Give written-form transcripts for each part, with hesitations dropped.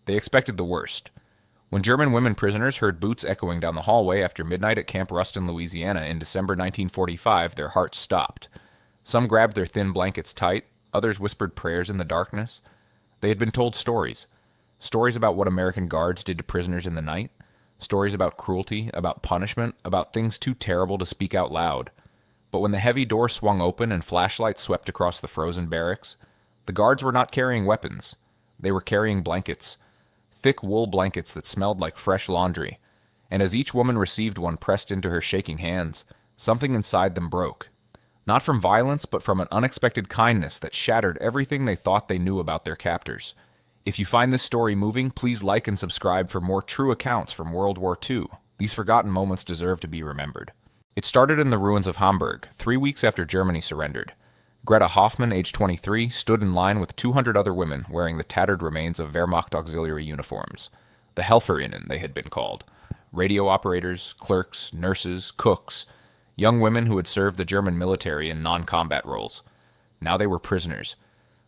They expected the worst. When German women prisoners heard boots echoing down the hallway after midnight at Camp Ruston, Louisiana in December 1945, their hearts stopped. Some grabbed their thin blankets tight, others whispered prayers in the darkness. They had been told stories. Stories about what American guards did to prisoners in the night. Stories about cruelty, about punishment, about things too terrible to speak out loud. But when the heavy door swung open and flashlights swept across the frozen barracks, the guards were not carrying weapons. They were carrying blankets. Thick wool blankets that smelled like fresh laundry. And as each woman received one pressed into her shaking hands, something inside them broke. Not from violence, but from an unexpected kindness that shattered everything they thought they knew about their captors. If you find this story moving, please like and subscribe for more true accounts from World War II. These forgotten moments deserve to be remembered. It started in the ruins of Hamburg, 3 weeks after Germany surrendered. Greta Hoffmann, age 23, stood in line with 200 other women wearing the tattered remains of Wehrmacht auxiliary uniforms. The Helferinnen, they had been called. Radio operators, clerks, nurses, cooks. Young women who had served the German military in non-combat roles. Now they were prisoners.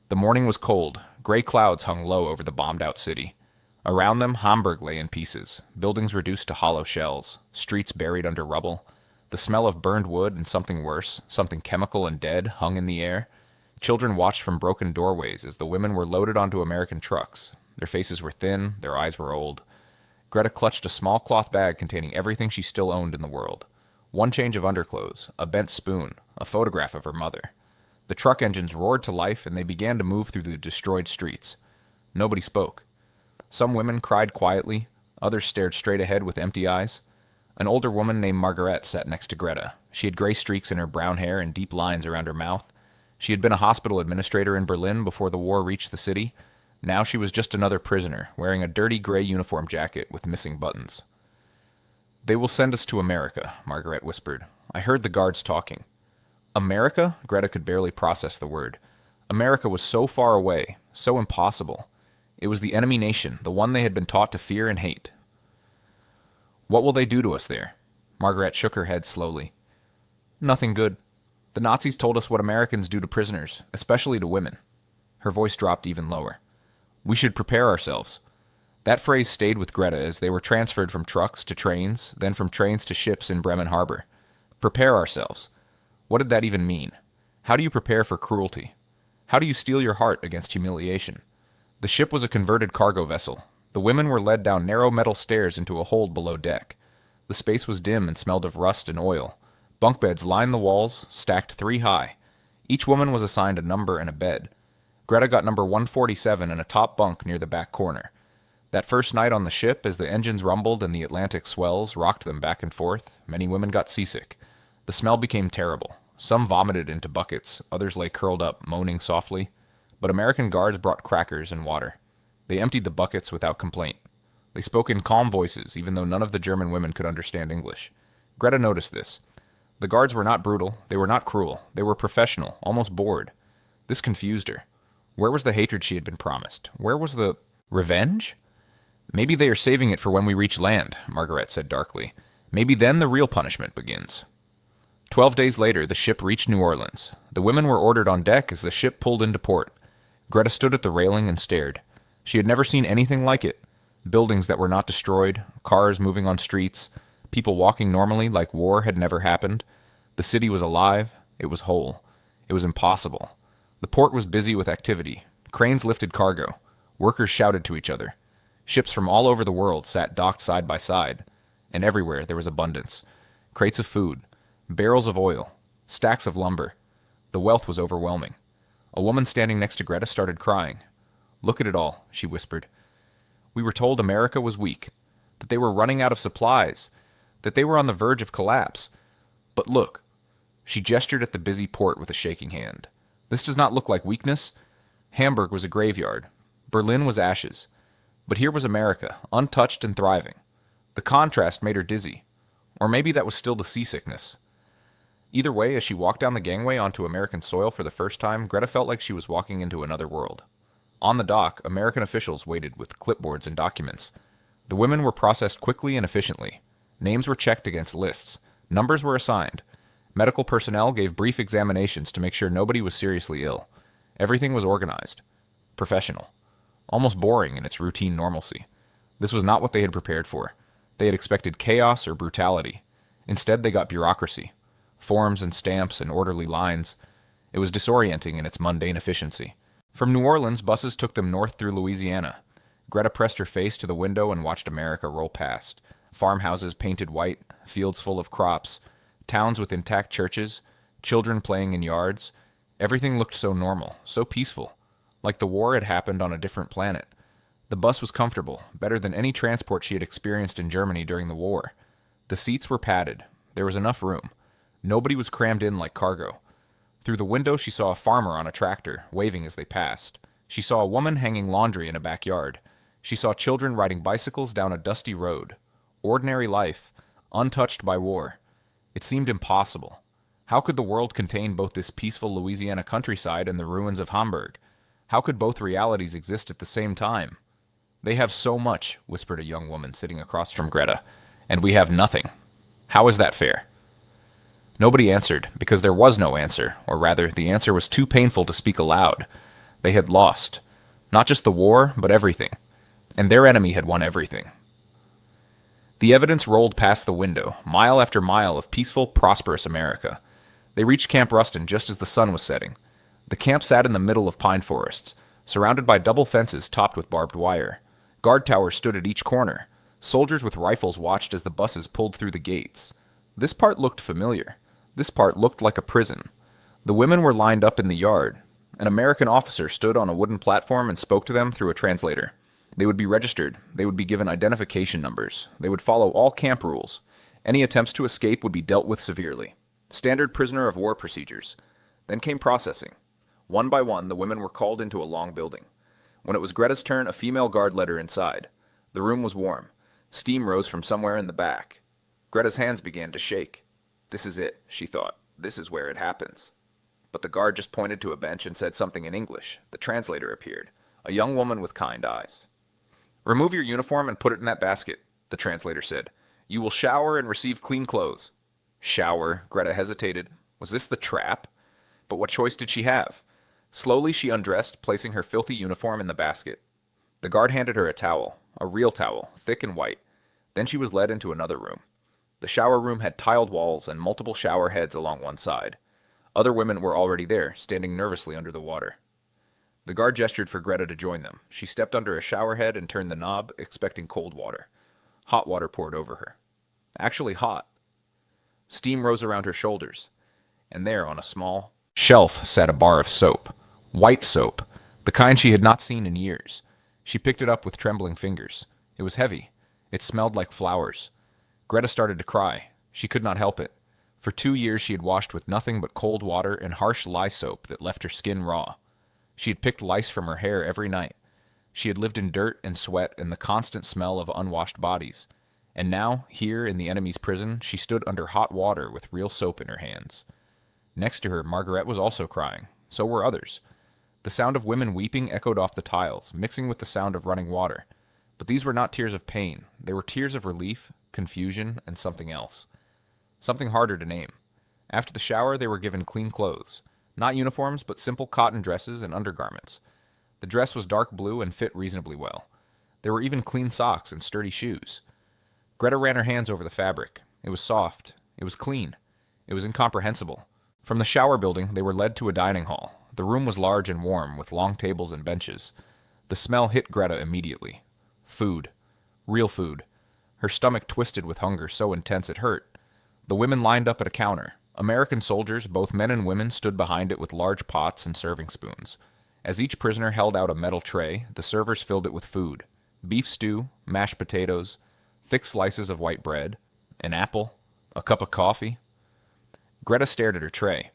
The morning was cold. Gray clouds hung low over the bombed-out city. Around them, Hamburg lay in pieces, buildings reduced to hollow shells, streets buried under rubble. The smell of burned wood and something worse, something chemical and dead, hung in the air. Children watched from broken doorways as the women were loaded onto American trucks. Their faces were thin, their eyes were old. Greta clutched a small cloth bag containing everything she still owned in the world. One change of underclothes, a bent spoon, a photograph of her mother. The truck engines roared to life and they began to move through the destroyed streets. Nobody spoke. Some women cried quietly, others stared straight ahead with empty eyes. An older woman named Margaret sat next to Greta. She had gray streaks in her brown hair and deep lines around her mouth. She had been a hospital administrator in Berlin before the war reached the city. Now she was just another prisoner, wearing a dirty gray uniform jacket with missing buttons. "They will send us to America," Margaret whispered. "I heard the guards talking." America? Greta could barely process the word. America was so far away, so impossible. It was the enemy nation, the one they had been taught to fear and hate. "What will they do to us there?" Margaret shook her head slowly. "Nothing good. The Nazis told us what Americans do to prisoners, especially to women." Her voice dropped even lower. "We should prepare ourselves." That phrase stayed with Greta as they were transferred from trucks to trains, then from trains to ships in Bremen Harbor. Prepare ourselves. What did that even mean? How do you prepare for cruelty? How do you steel your heart against humiliation? The ship was a converted cargo vessel. The women were led down narrow metal stairs into a hold below deck. The space was dim and smelled of rust and oil. Bunk beds lined the walls, stacked 3 high. Each woman was assigned a number and a bed. Greta got number 147 in a top bunk near the back corner. That first night on the ship, as the engines rumbled and the Atlantic swells rocked them back and forth, many women got seasick. The smell became terrible. Some vomited into buckets, others lay curled up, moaning softly. But American guards brought crackers and water. They emptied the buckets without complaint. They spoke in calm voices, even though none of the German women could understand English. Greta noticed this. The guards were not brutal, they were not cruel, they were professional, almost bored. This confused her. Where was the hatred she had been promised? Where was the revenge? "Maybe they are saving it for when we reach land," Margaret said darkly. "Maybe then the real punishment begins." 12 days later, the ship reached New Orleans. The women were ordered on deck as the ship pulled into port. Greta stood at the railing and stared. She had never seen anything like it. Buildings that were not destroyed, cars moving on streets, people walking normally like war had never happened. The city was alive. It was whole. It was impossible. The port was busy with activity. Cranes lifted cargo. Workers shouted to each other. Ships from all over the world sat docked side by side. And everywhere there was abundance. Crates of food, barrels of oil, stacks of lumber. The wealth was overwhelming. A woman standing next to Greta started crying. "Look at it all," she whispered. "We were told America was weak, that they were running out of supplies, that they were on the verge of collapse. But look." She gestured at the busy port with a shaking hand. "This does not look like weakness. Hamburg was a graveyard. Berlin was ashes. But here was America, untouched and thriving. The contrast made her dizzy. Or maybe that was still the seasickness. Either way, as she walked down the gangway onto American soil for the first time, Greta felt like she was walking into another world. On the dock, American officials waited with clipboards and documents. The women were processed quickly and efficiently. Names were checked against lists. Numbers were assigned. Medical personnel gave brief examinations to make sure nobody was seriously ill. Everything was organized. Professional. almost boring in its routine normalcy. This was not what they had prepared for. They had expected chaos or brutality. Instead, they got bureaucracy. Forms and stamps and orderly lines. It was disorienting in its mundane efficiency. From New Orleans, buses took them north through Louisiana. Greta pressed her face to the window and watched America roll past. Farmhouses painted white, fields full of crops, towns with intact churches, children playing in yards. Everything looked so normal, so peaceful, like the war had happened on a different planet. The bus was comfortable, better than any transport she had experienced in Germany during the war. The seats were padded. There was enough room. Nobody was crammed in like cargo. Through the window she saw a farmer on a tractor, waving as they passed. She saw a woman hanging laundry in a backyard. She saw children riding bicycles down a dusty road. Ordinary life, untouched by war. It seemed impossible. How could the world contain both this peaceful Louisiana countryside and the ruins of Hamburg? How could both realities exist at the same time? "They have so much," whispered a young woman sitting across from Greta, "and we have nothing. How is that fair?" Nobody answered, because there was no answer, or rather, the answer was too painful to speak aloud. They had lost. Not just the war, but everything. And their enemy had won everything. The evidence rolled past the window, mile after mile of peaceful, prosperous America. They reached Camp Ruston just as the sun was setting. The camp sat in the middle of pine forests, surrounded by double fences topped with barbed wire. Guard towers stood at each corner. Soldiers with rifles watched as the buses pulled through the gates. This part looked familiar. This part looked like a prison. The women were lined up in the yard. An American officer stood on a wooden platform and spoke to them through a translator. They would be registered. They would be given identification numbers. They would follow all camp rules. Any attempts to escape would be dealt with severely. Standard prisoner of war procedures. Then came processing. One by one, the women were called into a long building. When it was Greta's turn, a female guard led her inside. The room was warm. Steam rose from somewhere in the back. Greta's hands began to shake. This is it, she thought. This is where it happens. But the guard just pointed to a bench and said something in English. The translator appeared, a young woman with kind eyes. "Remove your uniform and put it in that basket," the translator said. "You will shower and receive clean clothes." Shower? Greta hesitated. Was this the trap? But what choice did she have? Slowly she undressed, placing her filthy uniform in the basket. The guard handed her a towel, a real towel, thick and white. Then she was led into another room. The shower room had tiled walls and multiple shower heads along one side. Other women were already there, standing nervously under the water. The guard gestured for Greta to join them. She stepped under a shower head and turned the knob, expecting cold water. Hot water poured over her. Actually hot. Steam rose around her shoulders, and there on a small shelf sat a bar of soap. White soap, the kind she had not seen in years. She picked it up with trembling fingers. It was heavy. It smelled like flowers. Greta started to cry. She could not help it. For 2 years she had washed with nothing but cold water and harsh lye soap that left her skin raw. She had picked lice from her hair every night. She had lived in dirt and sweat and the constant smell of unwashed bodies. And now, here in the enemy's prison, she stood under hot water with real soap in her hands. Next to her, Margaret was also crying. So were others. The sound of women weeping echoed off the tiles, mixing with the sound of running water. But these were not tears of pain. They were tears of relief, confusion, and something else. Something harder to name. After the shower, they were given clean clothes. Not uniforms, but simple cotton dresses and undergarments. The dress was dark blue and fit reasonably well. There were even clean socks and sturdy shoes. Greta ran her hands over the fabric. It was soft. It was clean. It was incomprehensible. From the shower building, they were led to a dining hall. The room was large and warm, with long tables and benches. The smell hit Greta immediately. Food. Real food. Her stomach twisted with hunger so intense it hurt. The women lined up at a counter. American soldiers, both men and women, stood behind it with large pots and serving spoons. As each prisoner held out a metal tray, the servers filled it with food. Beef stew, mashed potatoes, thick slices of white bread, an apple, a cup of coffee. Greta stared at her tray.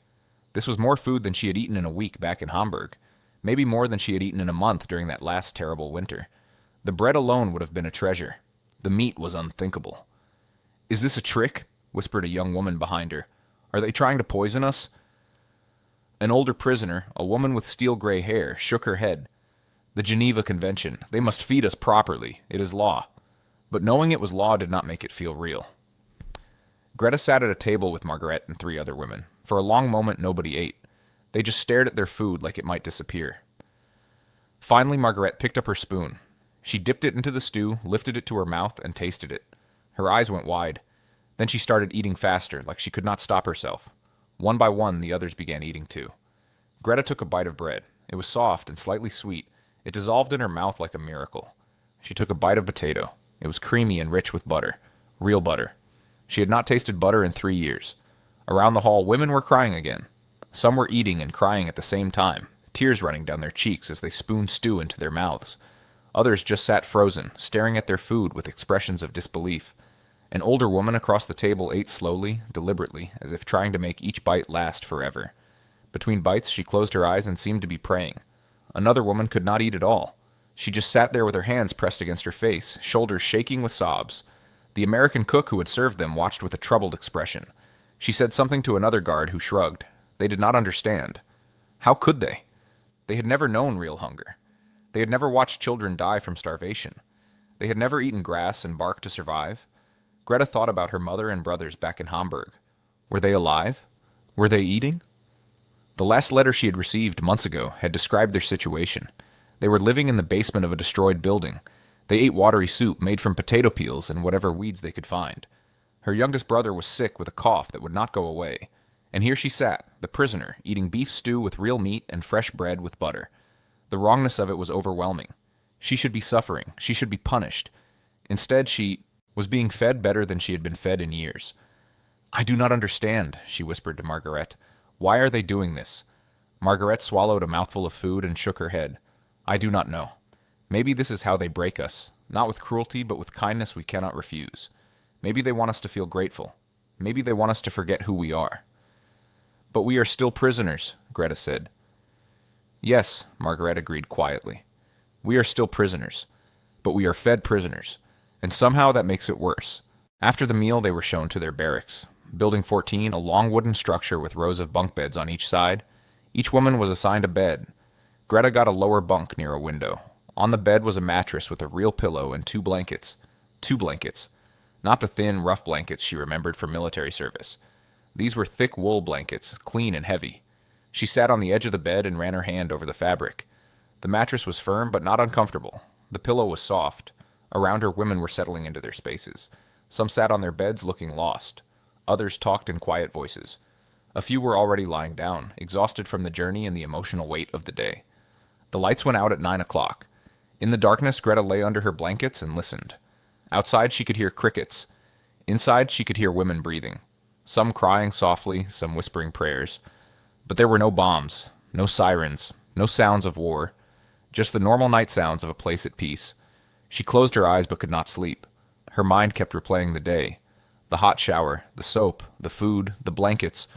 This was more food than she had eaten in a week back in Hamburg, maybe more than she had eaten in a month during that last terrible winter. The bread alone would have been a treasure. The meat was unthinkable. "Is this a trick?" whispered a young woman behind her. "Are they trying to poison us?" An older prisoner, a woman with steel-gray hair, shook her head. "The Geneva Convention. They must feed us properly. It is law." But knowing it was law did not make it feel real. Greta sat at a table with Margaret and 3 other women. For a long moment nobody ate. They just stared at their food like it might disappear. Finally, Margaret picked up her spoon. She dipped it into the stew, lifted it to her mouth, and tasted it. Her eyes went wide. Then she started eating faster, like she could not stop herself. One by one, the others began eating too. Greta took a bite of bread. It was soft and slightly sweet. It dissolved in her mouth like a miracle. She took a bite of potato. It was creamy and rich with butter. Real butter. She had not tasted butter in 3 years. Around the hall, women were crying again. Some were eating and crying at the same time, tears running down their cheeks as they spooned stew into their mouths. Others just sat frozen, staring at their food with expressions of disbelief. An older woman across the table ate slowly, deliberately, as if trying to make each bite last forever. Between bites, she closed her eyes and seemed to be praying. Another woman could not eat at all. She just sat there with her hands pressed against her face, shoulders shaking with sobs. The American cook who had served them watched with a troubled expression. She said something to another guard who shrugged. They did not understand. How could they? They had never known real hunger. They had never watched children die from starvation. They had never eaten grass and bark to survive. Greta thought about her mother and brothers back in Hamburg. Were they alive? Were they eating? The last letter she had received months ago had described their situation. They were living in the basement of a destroyed building. They ate watery soup made from potato peels and whatever weeds they could find. Her youngest brother was sick with a cough that would not go away. And here she sat, the prisoner, eating beef stew with real meat and fresh bread with butter. The wrongness of it was overwhelming. She should be suffering. She should be punished. Instead, she was being fed better than she had been fed in years. "I do not understand," she whispered to Margaret. "Why are they doing this?" Margaret swallowed a mouthful of food and shook her head. "I do not know. Maybe this is how they break us, not with cruelty, but with kindness we cannot refuse. Maybe they want us to feel grateful. Maybe they want us to forget who we are." "But we are still prisoners," Greta said. "Yes," Margaret agreed quietly. "We are still prisoners. But we are fed prisoners. And somehow that makes it worse." After the meal, they were shown to their barracks. Building 14, a long wooden structure with rows of bunk beds on each side. Each woman was assigned a bed. Greta got a lower bunk near a window. On the bed was a mattress with a real pillow and 2 blankets. 2 blankets. Not the thin, rough blankets she remembered from military service. These were thick wool blankets, clean and heavy. She sat on the edge of the bed and ran her hand over the fabric. The mattress was firm but not uncomfortable. The pillow was soft. Around her, women were settling into their spaces. Some sat on their beds looking lost. Others talked in quiet voices. A few were already lying down, exhausted from the journey and the emotional weight of the day. The lights went out at 9 o'clock. In the darkness, Greta lay under her blankets and listened. Outside, she could hear crickets. Inside, she could hear women breathing. Some crying softly, some whispering prayers. But there were no bombs, no sirens, no sounds of war. Just the normal night sounds of a place at peace. She closed her eyes but could not sleep. Her mind kept replaying the day. The hot shower, the soap, the food, the blankets.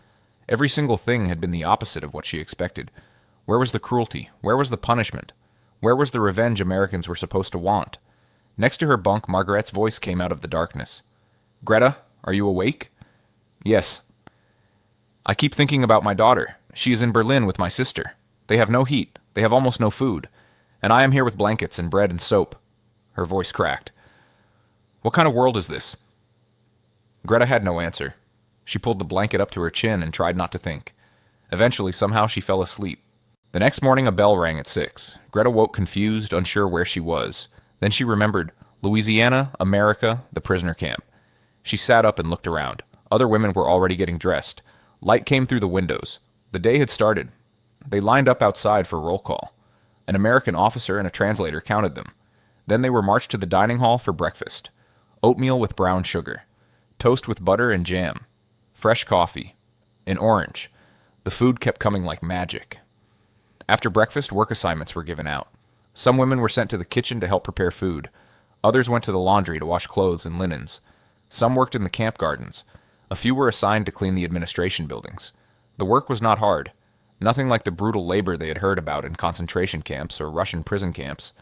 Every single thing had been the opposite of what she expected. Where was the cruelty? Where was the punishment? Where was the revenge Americans were supposed to want? Next to her bunk, Margaret's voice came out of the darkness. "Greta, are you awake?" "Yes." "I keep thinking about my daughter. She is in Berlin with my sister. They have no heat. They have almost no food. And I am here with blankets and bread and soap." Her voice cracked. "What kind of world is this?" Greta had no answer. She pulled the blanket up to her chin and tried not to think. Eventually, somehow, she fell asleep. The next morning, a bell rang at 6. Greta woke confused, unsure where she was. Then she remembered Louisiana, America, the prisoner camp. She sat up and looked around. Other women were already getting dressed. Light came through the windows. The day had started. They lined up outside for roll call. An American officer and a translator counted them. Then they were marched to the dining hall for breakfast. Oatmeal with brown sugar. Toast with butter and jam. Fresh coffee. An orange. The food kept coming like magic. After breakfast, work assignments were given out. Some women were sent to the kitchen to help prepare food. Others went to the laundry to wash clothes and linens. Some worked in the camp gardens. A few were assigned to clean the administration buildings. The work was not hard. Nothing like the brutal labor they had heard about in concentration camps or Russian prison camps.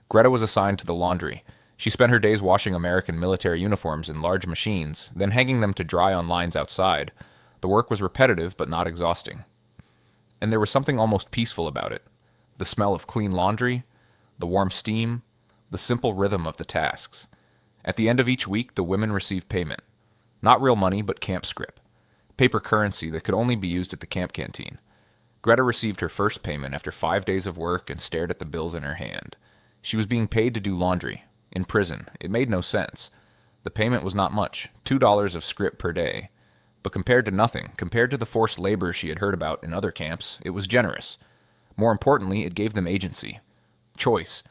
Greta was assigned to the laundry. She spent her days washing American military uniforms in large machines, then hanging them to dry on lines outside. The work was repetitive but not exhausting. And there was something almost peaceful about it. The smell of clean laundry, the warm steam, the simple rhythm of the tasks. At the end of each week, the women received payment. Not real money, but camp scrip. Paper currency that could only be used at the camp canteen. Greta received her first payment after 5 days of work and stared at the bills in her hand. She was being paid to do laundry. In prison. It made no sense. The payment was not much, $2 of scrip per day. But compared to nothing, compared to the forced labor she had heard about in other camps, it was generous. More importantly, it gave them agency. Choice.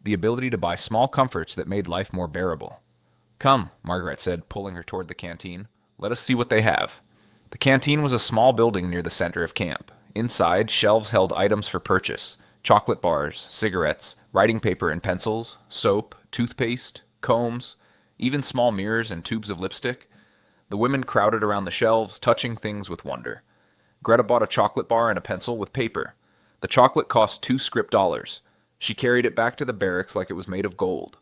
The ability to buy small comforts that made life more bearable. "Come," Margaret said, pulling her toward the canteen. "Let us see what they have." The canteen was a small building near the center of camp. Inside, shelves held items for purchase: chocolate bars, cigarettes, writing paper and pencils, soap, toothpaste, combs, even small mirrors and tubes of lipstick. The women crowded around the shelves, touching things with wonder. Greta bought a chocolate bar and a pencil with paper. The chocolate cost 2 scrip dollars. She carried it back to the barracks like it was made of gold.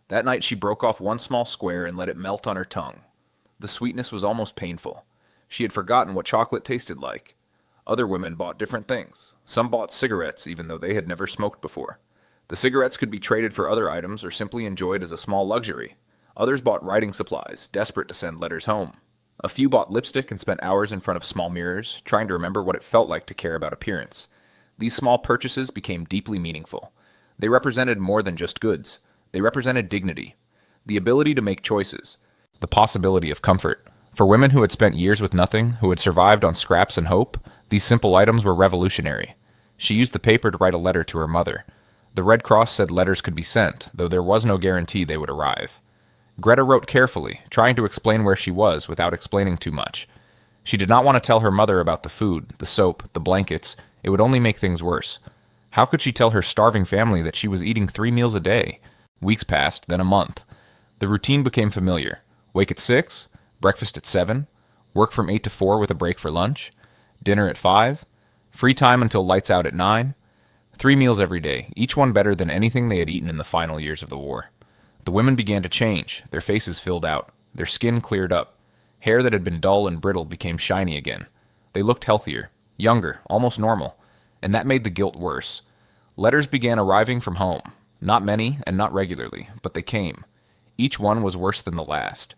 That night she broke off one small square and let it melt on her tongue. The sweetness was almost painful. She had forgotten what chocolate tasted like. Other women bought different things. Some bought cigarettes, even though they had never smoked before. The cigarettes could be traded for other items or simply enjoyed as a small luxury. Others bought writing supplies, desperate to send letters home. A few bought lipstick and spent hours in front of small mirrors, trying to remember what it felt like to care about appearance. These small purchases became deeply meaningful. They represented more than just goods. They represented dignity, the ability to make choices, the possibility of comfort. For women who had spent years with nothing, who had survived on scraps and hope, these simple items were revolutionary. She used the paper to write a letter to her mother. The Red Cross said letters could be sent, though there was no guarantee they would arrive. Greta wrote carefully, trying to explain where she was without explaining too much. She did not want to tell her mother about the food, the soap, the blankets. It would only make things worse. How could she tell her starving family that she was eating 3 meals a day? Weeks passed, then a month. The routine became familiar. Wake at 6, breakfast at 7, work from 8 to 4 with a break for lunch, dinner at 5, free time until lights out at 9, 3 meals every day, each one better than anything they had eaten in the final years of the war. The women began to change. Their faces filled out. Their skin cleared up. Hair that had been dull and brittle became shiny again. They looked healthier, younger, almost normal, and that made the guilt worse. Letters began arriving from home. Not many, and not regularly, but they came. Each one was worse than the last.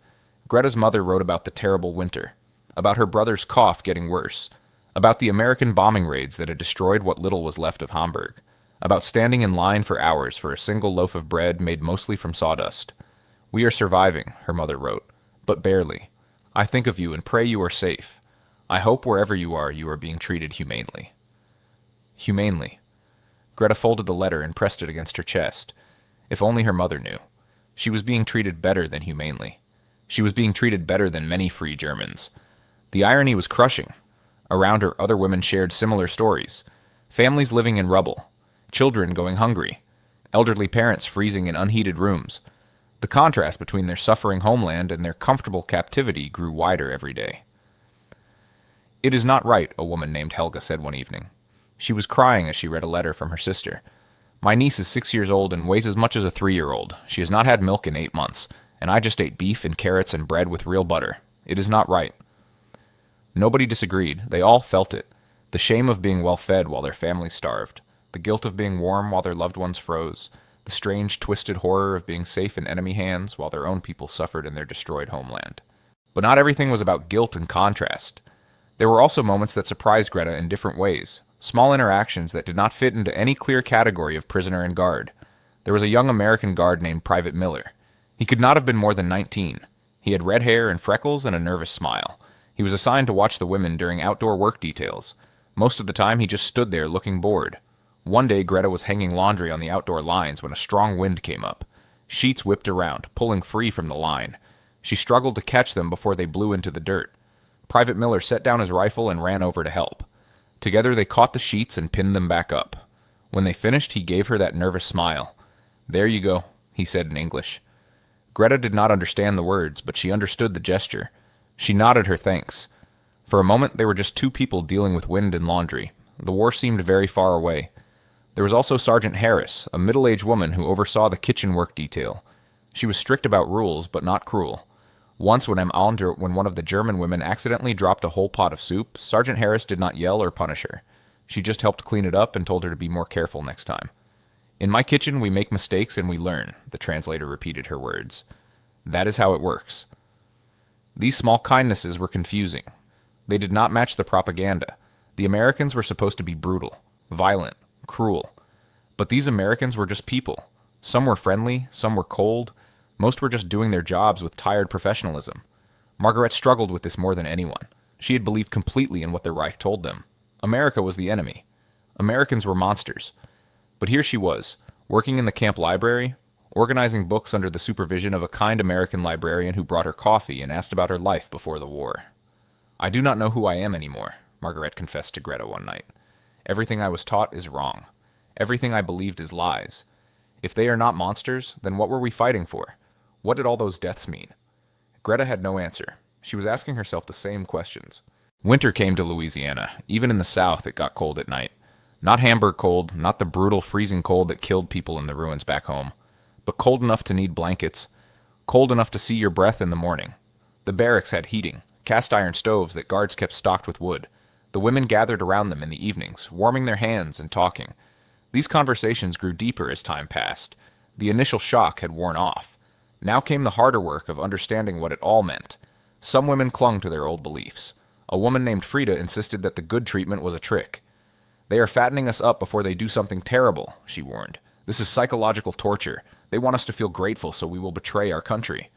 Greta's mother wrote about the terrible winter, about her brother's cough getting worse, about the American bombing raids that had destroyed what little was left of Hamburg, about standing in line for hours for a single loaf of bread made mostly from sawdust. "We are surviving," her mother wrote, "but barely. I think of you and pray you are safe. I hope wherever you are being treated humanely." Humanely. Greta folded the letter and pressed it against her chest. If only her mother knew. She was being treated better than humanely. She was being treated better than many free Germans. The irony was crushing. Around her, other women shared similar stories. Families living in rubble. Children going hungry. Elderly parents freezing in unheated rooms. The contrast between their suffering homeland and their comfortable captivity grew wider every day. "It is not right," a woman named Helga said one evening. She was crying as she read a letter from her sister. "My niece is 6 years old and weighs as much as a 3-year-old. She has not had milk in 8 months, and I just ate beef and carrots and bread with real butter. It is not right." Nobody disagreed. They all felt it. The shame of being well fed while their families starved. The guilt of being warm while their loved ones froze. The strange, twisted horror of being safe in enemy hands while their own people suffered in their destroyed homeland. But not everything was about guilt and contrast. There were also moments that surprised Greta in different ways. Small interactions that did not fit into any clear category of prisoner and guard. There was a young American guard named Private Miller. He could not have been more than 19. He had red hair and freckles and a nervous smile. He was assigned to watch the women during outdoor work details. Most of the time he just stood there looking bored. One day Greta was hanging laundry on the outdoor lines when a strong wind came up. Sheets whipped around, pulling free from the line. She struggled to catch them before they blew into the dirt. Private Miller set down his rifle and ran over to help. Together they caught the sheets and pinned them back up. When they finished, he gave her that nervous smile. "There you go," he said in English. Greta did not understand the words, but she understood the gesture. She nodded her thanks. For a moment they were just two people dealing with wind and laundry. The war seemed very far away. There was also Sergeant Harris, a middle-aged woman who oversaw the kitchen work detail. She was strict about rules, but not cruel. Once when one of the German women accidentally dropped a whole pot of soup, Sergeant Harris did not yell or punish her. She just helped clean it up and told her to be more careful next time. "In my kitchen we make mistakes and we learn," the translator repeated her words. "That is how it works." These small kindnesses were confusing. They did not match the propaganda. The The Americans were supposed to be brutal, violent, cruel. But these Americans were just people. Some were friendly, some were cold. Most were just doing their jobs with tired professionalism. Margaret struggled with this more than anyone. She had believed completely in what the Reich told them. America was the enemy. Americans were monsters. But here she was, working in the camp library, organizing books under the supervision of a kind American librarian who brought her coffee and asked about her life before the war. "I do not know who I am anymore," Margaret confessed to Greta one night. "Everything I was taught is wrong. Everything I believed is lies. If they are not monsters, then what were we fighting for? What did all those deaths mean?" Greta had no answer. She was asking herself the same questions. Winter came to Louisiana. Even in the South, it got cold at night. Not Hamburg cold, not the brutal, freezing cold that killed people in the ruins back home, but cold enough to need blankets, cold enough to see your breath in the morning. The barracks had heating, cast iron stoves that guards kept stocked with wood. The women gathered around them in the evenings, warming their hands and talking. These conversations grew deeper as time passed. The initial shock had worn off. Now came the harder work of understanding what it all meant. Some women clung to their old beliefs. A woman named Frida insisted that the good treatment was a trick. "They are fattening us up before they do something terrible," she warned. "This is psychological torture. They want us to feel grateful so we will betray our country."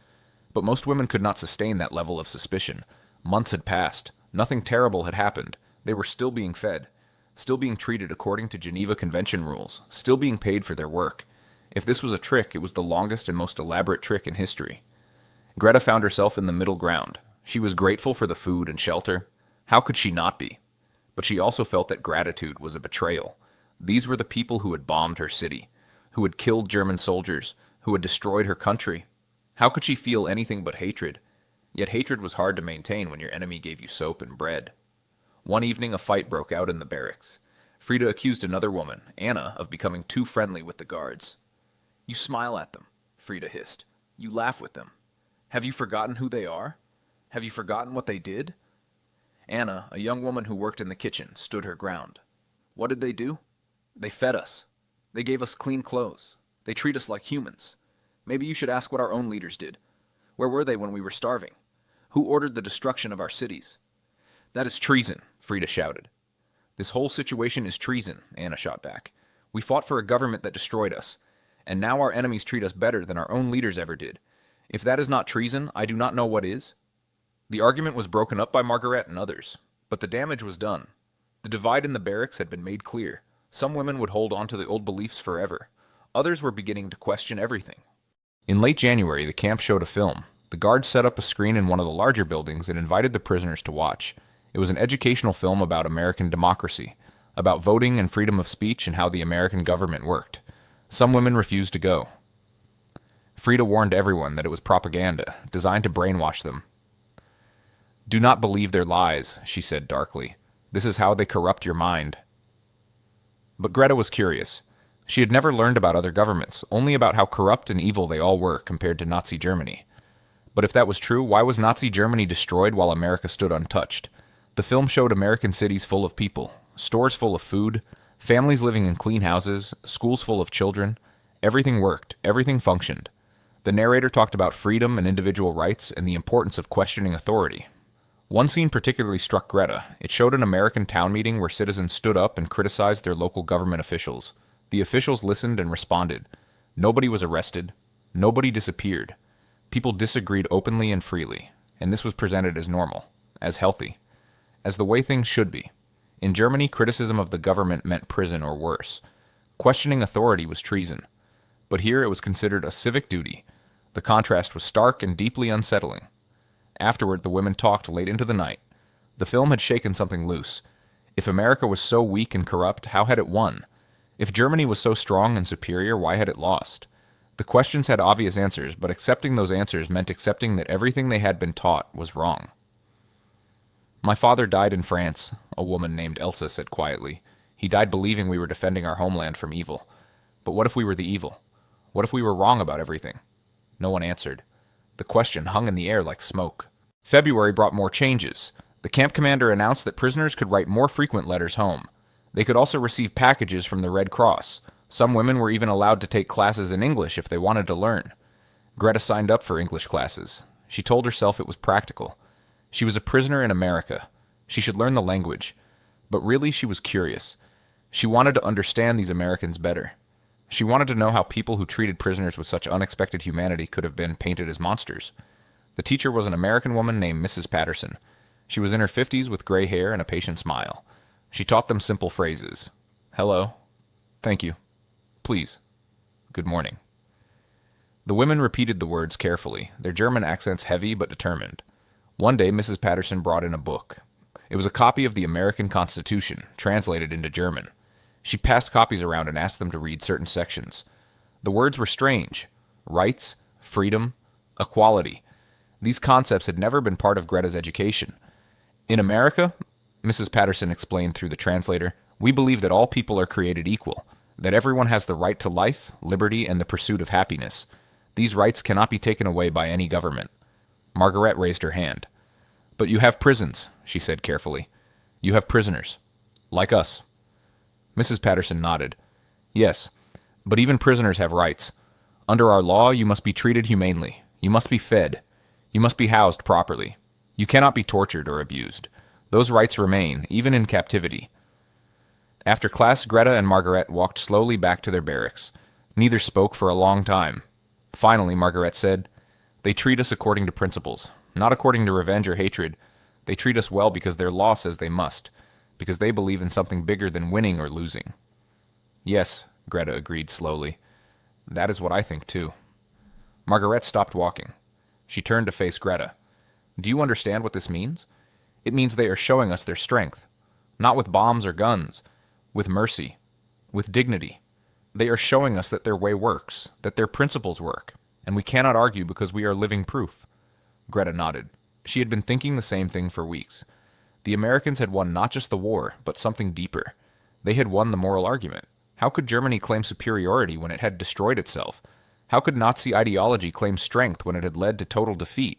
But most women could not sustain that level of suspicion. Months had passed. Nothing terrible had happened. They were still being fed, still being treated according to Geneva Convention rules, still being paid for their work. If this was a trick, it was the longest and most elaborate trick in history. Greta found herself in the middle ground. She was grateful for the food and shelter. How could she not be? But she also felt that gratitude was a betrayal. These were the people who had bombed her city, who had killed German soldiers, who had destroyed her country. How could she feel anything but hatred? Yet hatred was hard to maintain when your enemy gave you soap and bread. One evening a fight broke out in the barracks. Frida accused another woman, Anna, of becoming too friendly with the guards. "You smile at them," Frida hissed. "You laugh with them. Have you forgotten who they are? Have you forgotten what they did?" Anna, a young woman who worked in the kitchen, stood her ground. "What did they do? They fed us. They gave us clean clothes. They treat us like humans. Maybe you should ask what our own leaders did. Where were they when we were starving? Who ordered the destruction of our cities?" "That is treason," Frida shouted. "This whole situation is treason," Anna shot back. "We fought for a government that destroyed us, and now our enemies treat us better than our own leaders ever did. If that is not treason, I do not know what is." The argument was broken up by Margaret and others, but the damage was done. The divide in the barracks had been made clear. Some women would hold on to the old beliefs forever. Others were beginning to question everything. In late January, the camp showed a film. The guards set up a screen in one of the larger buildings and invited the prisoners to watch. It was an educational film about American democracy, about voting and freedom of speech and how the American government worked. Some women refused to go. Frida warned everyone that it was propaganda, designed to brainwash them. "Do not believe their lies," she said darkly. "This is how they corrupt your mind." But Greta was curious. She had never learned about other governments, only about how corrupt and evil they all were compared to Nazi Germany. But if that was true, why was Nazi Germany destroyed while America stood untouched? The film showed American cities full of people, stores full of food, families living in clean houses, schools full of children. Everything worked, everything functioned. The narrator talked about freedom and individual rights and the importance of questioning authority. One scene particularly struck Greta. It showed an American town meeting where citizens stood up and criticized their local government officials. The officials listened and responded. Nobody was arrested. Nobody disappeared. People disagreed openly and freely, and this was presented as normal, as healthy, as the way things should be. In Germany, criticism of the government meant prison or worse. Questioning authority was treason. But here it was considered a civic duty. The contrast was stark and deeply unsettling. Afterward, the women talked late into the night. The film had shaken something loose. If America was so weak and corrupt, how had it won? If Germany was so strong and superior, why had it lost? The questions had obvious answers, but accepting those answers meant accepting that everything they had been taught was wrong. "My father died in France," a woman named Elsa said quietly. "He died believing we were defending our homeland from evil. But what if we were the evil? What if we were wrong about everything?" No one answered. The question hung in the air like smoke. February brought more changes. The camp commander announced that prisoners could write more frequent letters home. They could also receive packages from the Red Cross. Some women were even allowed to take classes in English if they wanted to learn. Greta signed up for English classes. She told herself it was practical. She was a prisoner in America. She should learn the language. But really, she was curious. She wanted to understand these Americans better. She wanted to know how people who treated prisoners with such unexpected humanity could have been painted as monsters. The teacher was an American woman named Mrs. Patterson. She was in her 50s with gray hair and a patient smile. She taught them simple phrases. Hello. Thank you. Please. Good morning. The women repeated the words carefully, their German accents heavy but determined. One day, Mrs. Patterson brought in a book. It was a copy of the American Constitution, translated into German. She passed copies around and asked them to read certain sections. The words were strange. Rights, freedom, equality. These concepts had never been part of Greta's education. In America, Mrs. Patterson explained through the translator, we believe that all people are created equal, that everyone has the right to life, liberty, and the pursuit of happiness. These rights cannot be taken away by any government. Margaret raised her hand. But you have prisons, she said carefully. You have prisoners. Like us. Mrs. Patterson nodded. Yes, but even prisoners have rights. Under our law, you must be treated humanely. You must be fed. You must be housed properly. You cannot be tortured or abused. Those rights remain, even in captivity. After class, Greta and Margaret walked slowly back to their barracks. Neither spoke for a long time. Finally, Margaret said, They treat us according to principles, not according to revenge or hatred. They treat us well because their law says they must, because they believe in something bigger than winning or losing. Yes, Greta agreed slowly. That is what I think too. Margaret stopped walking. She turned to face Greta. Do you understand what this means? It means they are showing us their strength. Not with bombs or guns, with mercy, with dignity. They are showing us that their way works, that their principles work, and we cannot argue because we are living proof. Greta nodded. She had been thinking the same thing for weeks. The Americans had won not just the war, but something deeper. They had won the moral argument. How could Germany claim superiority when it had destroyed itself? How could Nazi ideology claim strength when it had led to total defeat?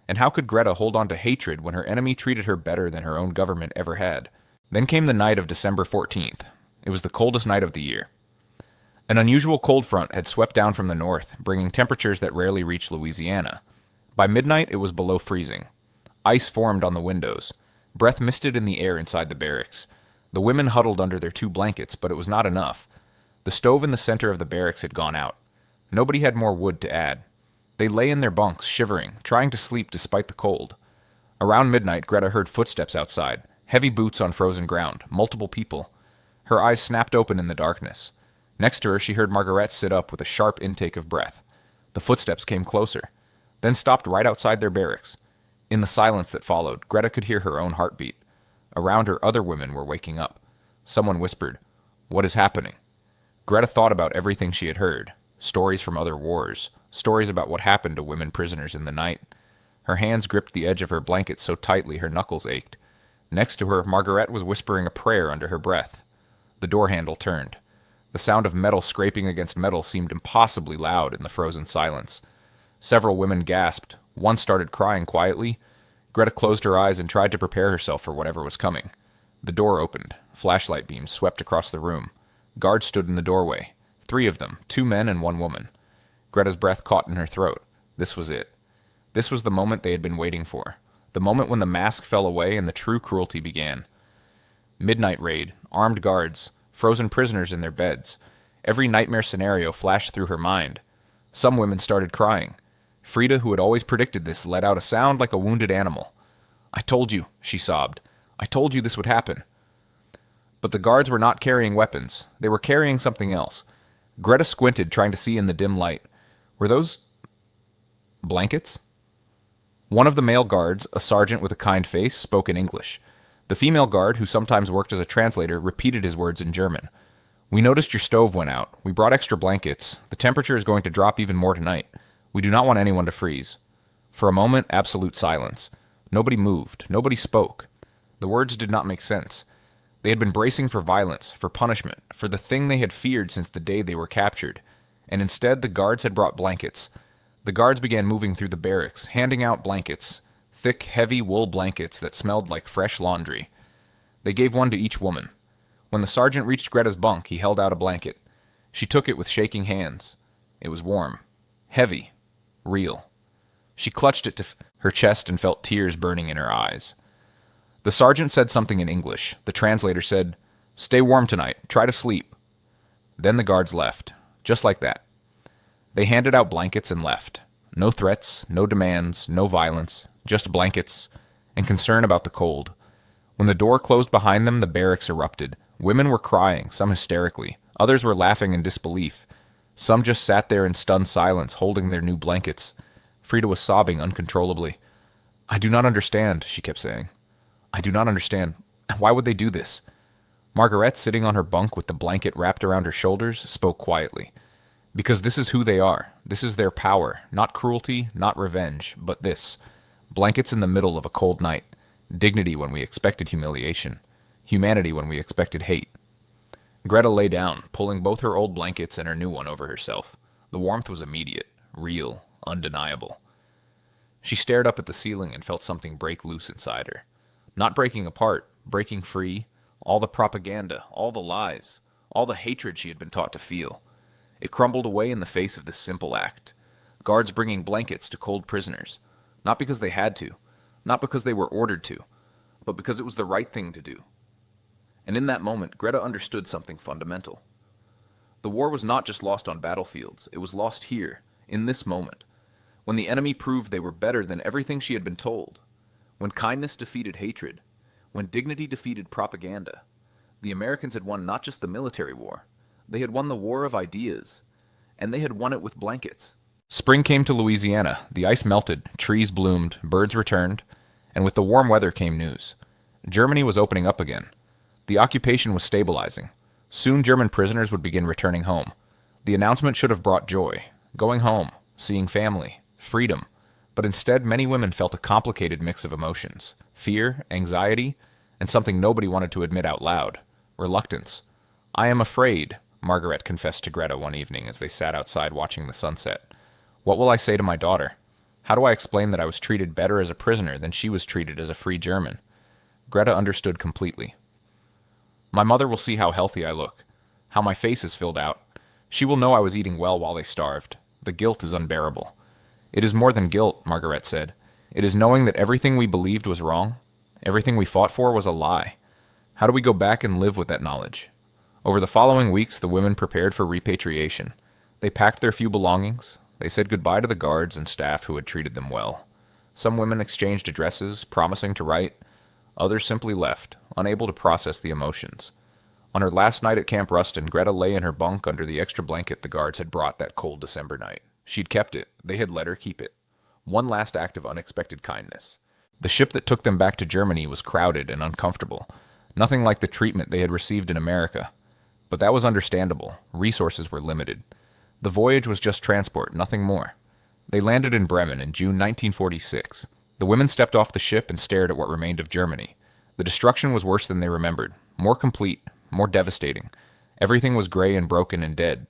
And how could Greta hold on to hatred when her enemy treated her better than her own government ever had? Then came the night of December 14th. It was the coldest night of the year. An unusual cold front had swept down from the north, bringing temperatures that rarely reached Louisiana. By midnight, it was below freezing. Ice formed on the windows. Breath misted in the air inside the barracks. The women huddled under their 2 blankets, but it was not enough. The stove in the center of the barracks had gone out. Nobody had more wood to add. They lay in their bunks, shivering, trying to sleep despite the cold. Around midnight, Greta heard footsteps outside, heavy boots on frozen ground, multiple people. Her eyes snapped open in the darkness. Next to her, she heard Margaret sit up with a sharp intake of breath. The footsteps came closer, then stopped right outside their barracks. In the silence that followed, Greta could hear her own heartbeat. Around her, other women were waking up. Someone whispered, "What is happening?" Greta thought about everything she had heard. Stories from other wars. Stories about what happened to women prisoners in the night. Her hands gripped the edge of her blanket so tightly her knuckles ached. Next to her, Margaret was whispering a prayer under her breath. The door handle turned. The sound of metal scraping against metal seemed impossibly loud in the frozen silence. Several women gasped. One started crying quietly. Greta closed her eyes and tried to prepare herself for whatever was coming. The door opened. Flashlight beams swept across the room. Guards stood in the doorway. 3 of them, 2 men and 1 woman. Greta's breath caught in her throat. This was it. This was the moment they had been waiting for. The moment when the mask fell away and the true cruelty began. Midnight raid, armed guards, frozen prisoners in their beds. Every nightmare scenario flashed through her mind. Some women started crying. Frida, who had always predicted this, let out a sound like a wounded animal. "I told you," she sobbed. "I told you this would happen." But the guards were not carrying weapons. They were carrying something else. Greta squinted, trying to see in the dim light. Were those blankets? One of the male guards, a sergeant with a kind face, spoke in English. The female guard, who sometimes worked as a translator, repeated his words in German. "We noticed your stove went out. We brought extra blankets. The temperature is going to drop even more tonight. We do not want anyone to freeze." For a moment, absolute silence. Nobody moved. Nobody spoke. The words did not make sense. They had been bracing for violence, for punishment, for the thing they had feared since the day they were captured. And instead, the guards had brought blankets. The guards began moving through the barracks, handing out blankets, thick, heavy wool blankets that smelled like fresh laundry. They gave one to each woman. When the sergeant reached Greta's bunk, he held out a blanket. She took it with shaking hands. It was warm, heavy, real. She clutched it to her chest and felt tears burning in her eyes. The sergeant said something in English. The translator said, "Stay warm tonight. Try to sleep." Then the guards left. Just like that. They handed out blankets and left. No threats, no demands, no violence, just blankets and concern about the cold. When the door closed behind them, the barracks erupted. Women were crying, some hysterically. Others were laughing in disbelief. Some just sat there in stunned silence, holding their new blankets. Frida was sobbing uncontrollably. "I do not understand," she kept saying. "I do not understand. Why would they do this?" Margaret, sitting on her bunk with the blanket wrapped around her shoulders, spoke quietly. "Because this is who they are. This is their power. Not cruelty, not revenge, but this. Blankets in the middle of a cold night. Dignity when we expected humiliation. Humanity when we expected hate." Greta lay down, pulling both her old blankets and her new one over herself. The warmth was immediate, real, undeniable. She stared up at the ceiling and felt something break loose inside her. Not breaking apart, breaking free. All the propaganda, all the lies, all the hatred she had been taught to feel. It crumbled away in the face of this simple act. Guards bringing blankets to cold prisoners. Not because they had to, not because they were ordered to, but because it was the right thing to do. And in that moment, Greta understood something fundamental. The war was not just lost on battlefields, it was lost here, in this moment, when the enemy proved they were better than everything she had been told, when kindness defeated hatred, when dignity defeated propaganda. The Americans had won not just the military war, they had won the war of ideas, and they had won it with blankets. Spring came to Louisiana, the ice melted, trees bloomed, birds returned, and with the warm weather came news. Germany was opening up again. The occupation was stabilizing. Soon German prisoners would begin returning home. The announcement should have brought joy. Going home, seeing family, freedom. But instead, many women felt a complicated mix of emotions. Fear, anxiety, and something nobody wanted to admit out loud. Reluctance. "I am afraid," Margaret confessed to Greta one evening as they sat outside watching the sunset. "What will I say to my daughter? How do I explain that I was treated better as a prisoner than she was treated as a free German?" Greta understood completely. "My mother will see how healthy I look, how my face is filled out. She will know I was eating well while they starved. The guilt is unbearable." "It is more than guilt," Margaret said. "It is knowing that everything we believed was wrong, everything we fought for was a lie. How do we go back and live with that knowledge?" Over the following weeks, the women prepared for repatriation. They packed their few belongings. They said goodbye to the guards and staff who had treated them well. Some women exchanged addresses, promising to write. Others simply left, unable to process the emotions. On her last night at Camp Ruston, Greta lay in her bunk under the extra blanket the guards had brought that cold December night. She'd kept it. They had let her keep it. One last act of unexpected kindness. The ship that took them back to Germany was crowded and uncomfortable. Nothing like the treatment they had received in America. But that was understandable. Resources were limited. The voyage was just transport, nothing more. They landed in Bremen in June 1946. The women stepped off the ship and stared at what remained of Germany. The destruction was worse than they remembered. More complete, more devastating. Everything was gray and broken and dead.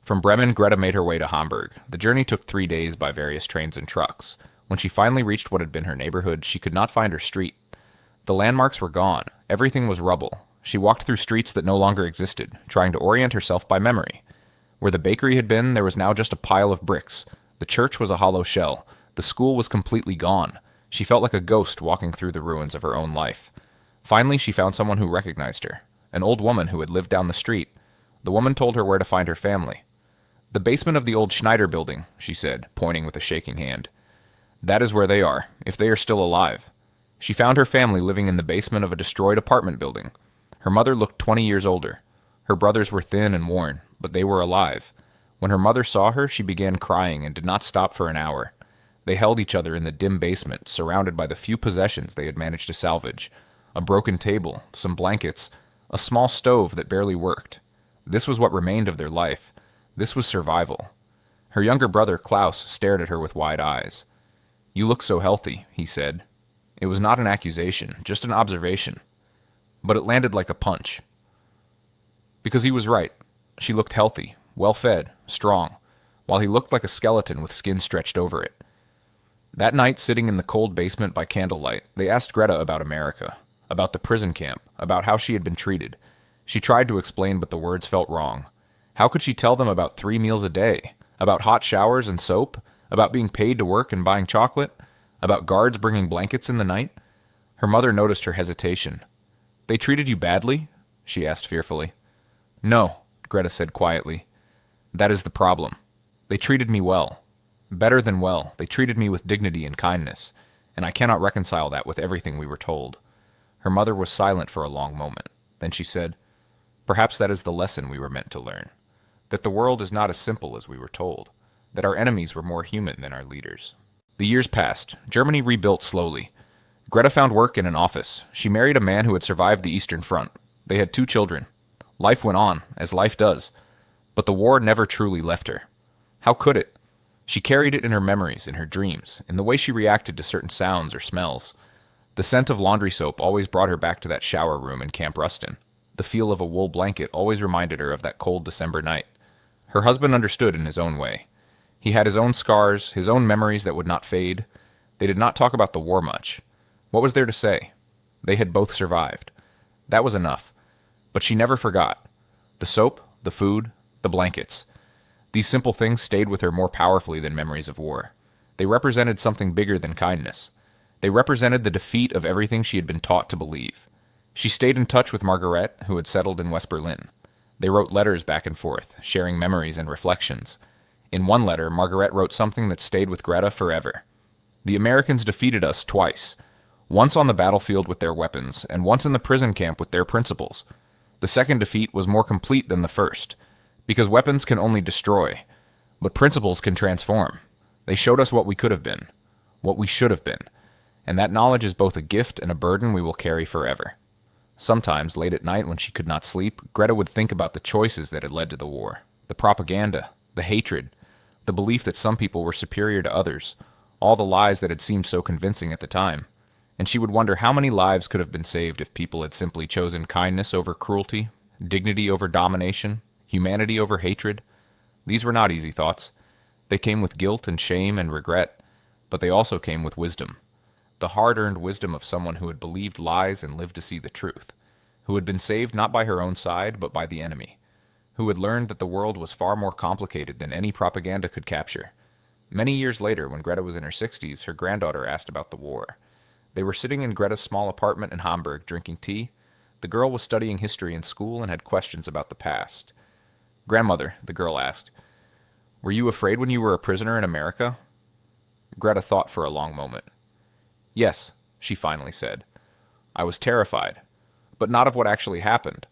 From Bremen, Greta made her way to Hamburg. The journey took 3 days by various trains and trucks. When she finally reached what had been her neighborhood, she could not find her street. The landmarks were gone. Everything was rubble. She walked through streets that no longer existed, trying to orient herself by memory. Where the bakery had been, there was now just a pile of bricks. The church was a hollow shell. The school was completely gone. She felt like a ghost walking through the ruins of her own life. Finally, she found someone who recognized her, an old woman who had lived down the street. The woman told her where to find her family. "The basement of the old Schneider building," she said, pointing with a shaking hand. "That is where they are, if they are still alive." She found her family living in the basement of a destroyed apartment building. Her mother looked 20 years older. Her brothers were thin and worn, but they were alive. When her mother saw her, she began crying and did not stop for an hour. They held each other in the dim basement, surrounded by the few possessions they had managed to salvage. A broken table, some blankets, a small stove that barely worked. This was what remained of their life. This was survival. Her younger brother, Klaus, stared at her with wide eyes. "You look so healthy," he said. It was not an accusation, just an observation. But it landed like a punch. Because he was right. She looked healthy, well-fed, strong, while he looked like a skeleton with skin stretched over it. That night, sitting in the cold basement by candlelight, they asked Greta about America, about the prison camp, about how she had been treated. She tried to explain, but the words felt wrong. How could she tell them about 3 meals a day? About hot showers and soap? About being paid to work and buying chocolate? About guards bringing blankets in the night? Her mother noticed her hesitation. "They treated you badly?" she asked fearfully. "No," Greta said quietly. "That is the problem. They treated me well. Better than well, they treated me with dignity and kindness, and I cannot reconcile that with everything we were told." Her mother was silent for a long moment. Then she said, "Perhaps that is the lesson we were meant to learn. That the world is not as simple as we were told. That our enemies were more human than our leaders." The years passed. Germany rebuilt slowly. Greta found work in an office. She married a man who had survived the Eastern Front. They had 2 children. Life went on, as life does. But the war never truly left her. How could it? She carried it in her memories, in her dreams, in the way she reacted to certain sounds or smells. The scent of laundry soap always brought her back to that shower room in Camp Ruston. The feel of a wool blanket always reminded her of that cold December night. Her husband understood in his own way. He had his own scars, his own memories that would not fade. They did not talk about the war much. What was there to say? They had both survived. That was enough. But she never forgot. The soap, the food, the blankets. These simple things stayed with her more powerfully than memories of war. They represented something bigger than kindness. They represented the defeat of everything she had been taught to believe. She stayed in touch with Margaret, who had settled in West Berlin. They wrote letters back and forth, sharing memories and reflections. In one letter, Margaret wrote something that stayed with Greta forever. "The Americans defeated us twice. Once on the battlefield with their weapons, and once in the prison camp with their principles. The second defeat was more complete than the first, because weapons can only destroy, but principles can transform. They showed us what we could have been, what we should have been, and that knowledge is both a gift and a burden we will carry forever." Sometimes, late at night when she could not sleep, Greta would think about the choices that had led to the war, the propaganda, the hatred, the belief that some people were superior to others, all the lies that had seemed so convincing at the time. And she would wonder how many lives could have been saved if people had simply chosen kindness over cruelty, dignity over domination, humanity over hatred. These were not easy thoughts. They came with guilt and shame and regret, but they also came with wisdom. The hard-earned wisdom of someone who had believed lies and lived to see the truth, who had been saved not by her own side, but by the enemy, who had learned that the world was far more complicated than any propaganda could capture. Many years later, when Greta was in her 60s, her granddaughter asked about the war. They were sitting in Greta's small apartment in Hamburg, drinking tea. The girl was studying history in school and had questions about the past. "Grandmother," the girl asked, "were you afraid when you were a prisoner in America?" Greta thought for a long moment. "Yes," she finally said. "I was terrified, but not of what actually happened.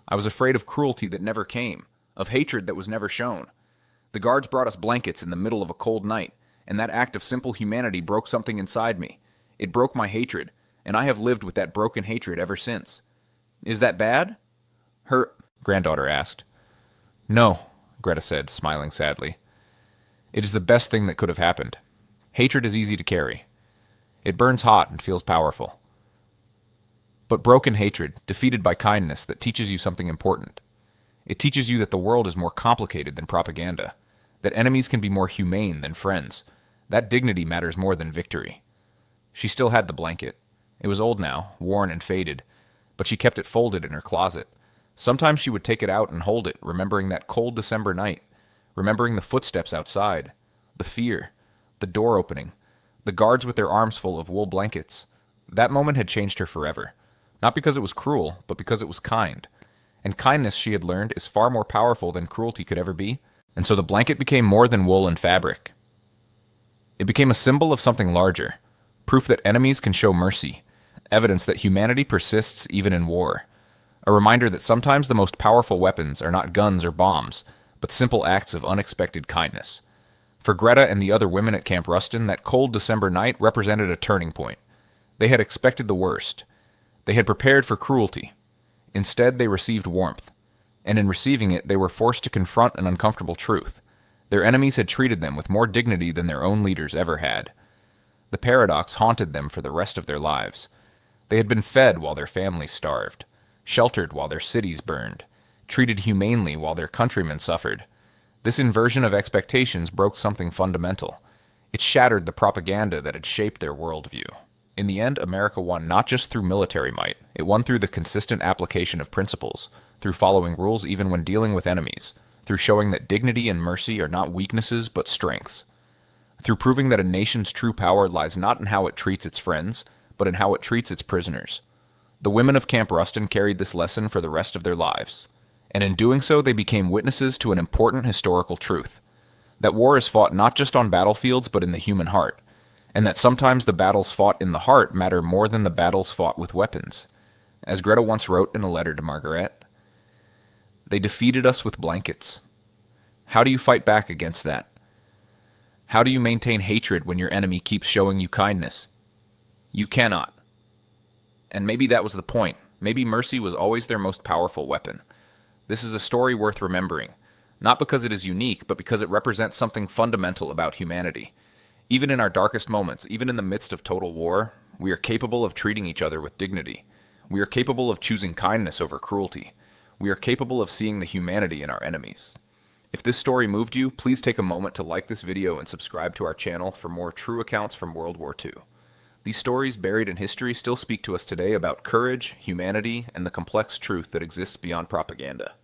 I was afraid of cruelty that never came, of hatred that was never shown. The guards brought us blankets in the middle of a cold night, and that act of simple humanity broke something inside me. It broke my hatred, and I have lived with that broken hatred ever since." "Is that bad?" her granddaughter asked. "No," Greta said, smiling sadly. "It is the best thing that could have happened. Hatred is easy to carry. It burns hot and feels powerful. But broken hatred, defeated by kindness, that teaches you something important. It teaches you that the world is more complicated than propaganda, that enemies can be more humane than friends. That dignity matters more than victory." She still had the blanket. It was old now, worn and faded, but she kept it folded in her closet. Sometimes she would take it out and hold it, remembering that cold December night, remembering the footsteps outside, the fear, the door opening, the guards with their arms full of wool blankets. That moment had changed her forever, not because it was cruel, but because it was kind. And kindness, she had learned, is far more powerful than cruelty could ever be, and so the blanket became more than wool and fabric. It became a symbol of something larger. Proof that enemies can show mercy, evidence that humanity persists even in war, a reminder that sometimes the most powerful weapons are not guns or bombs, but simple acts of unexpected kindness. For Greta and the other women at Camp Ruston, that cold December night represented a turning point. They had expected the worst. They had prepared for cruelty. Instead, they received warmth, and in receiving it, they were forced to confront an uncomfortable truth. Their enemies had treated them with more dignity than their own leaders ever had. The paradox haunted them for the rest of their lives. They had been fed while their families starved, sheltered while their cities burned, treated humanely while their countrymen suffered. This inversion of expectations broke something fundamental. It shattered the propaganda that had shaped their worldview. In the end, America won not just through military might, it won through the consistent application of principles, through following rules even when dealing with enemies, through showing that dignity and mercy are not weaknesses but strengths, through proving that a nation's true power lies not in how it treats its friends, but but in how it treats its prisoners. The women of Camp Rustin carried this lesson for the rest of their lives, and in doing so they became witnesses to an important historical truth: that war is fought not just on battlefields but in the human heart, and that sometimes the battles fought in the heart matter more than the battles fought with weapons. As Greta once wrote in a letter to Margaret, "They defeated us with blankets. How do you fight back against that? How do you maintain hatred when your enemy keeps showing you kindness? You cannot." And maybe that was the point. Maybe mercy was always their most powerful weapon. This is a story worth remembering, not because it is unique, but because it represents something fundamental about humanity. Even in our darkest moments, even in the midst of total war, we are capable of treating each other with dignity. We are capable of choosing kindness over cruelty. We are capable of seeing the humanity in our enemies. If this story moved you, please take a moment to like this video and subscribe to our channel for more true accounts from World War II. These stories buried in history still speak to us today about courage, humanity, and the complex truth that exists beyond propaganda.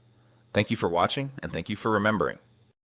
Thank you for watching, and thank you for remembering.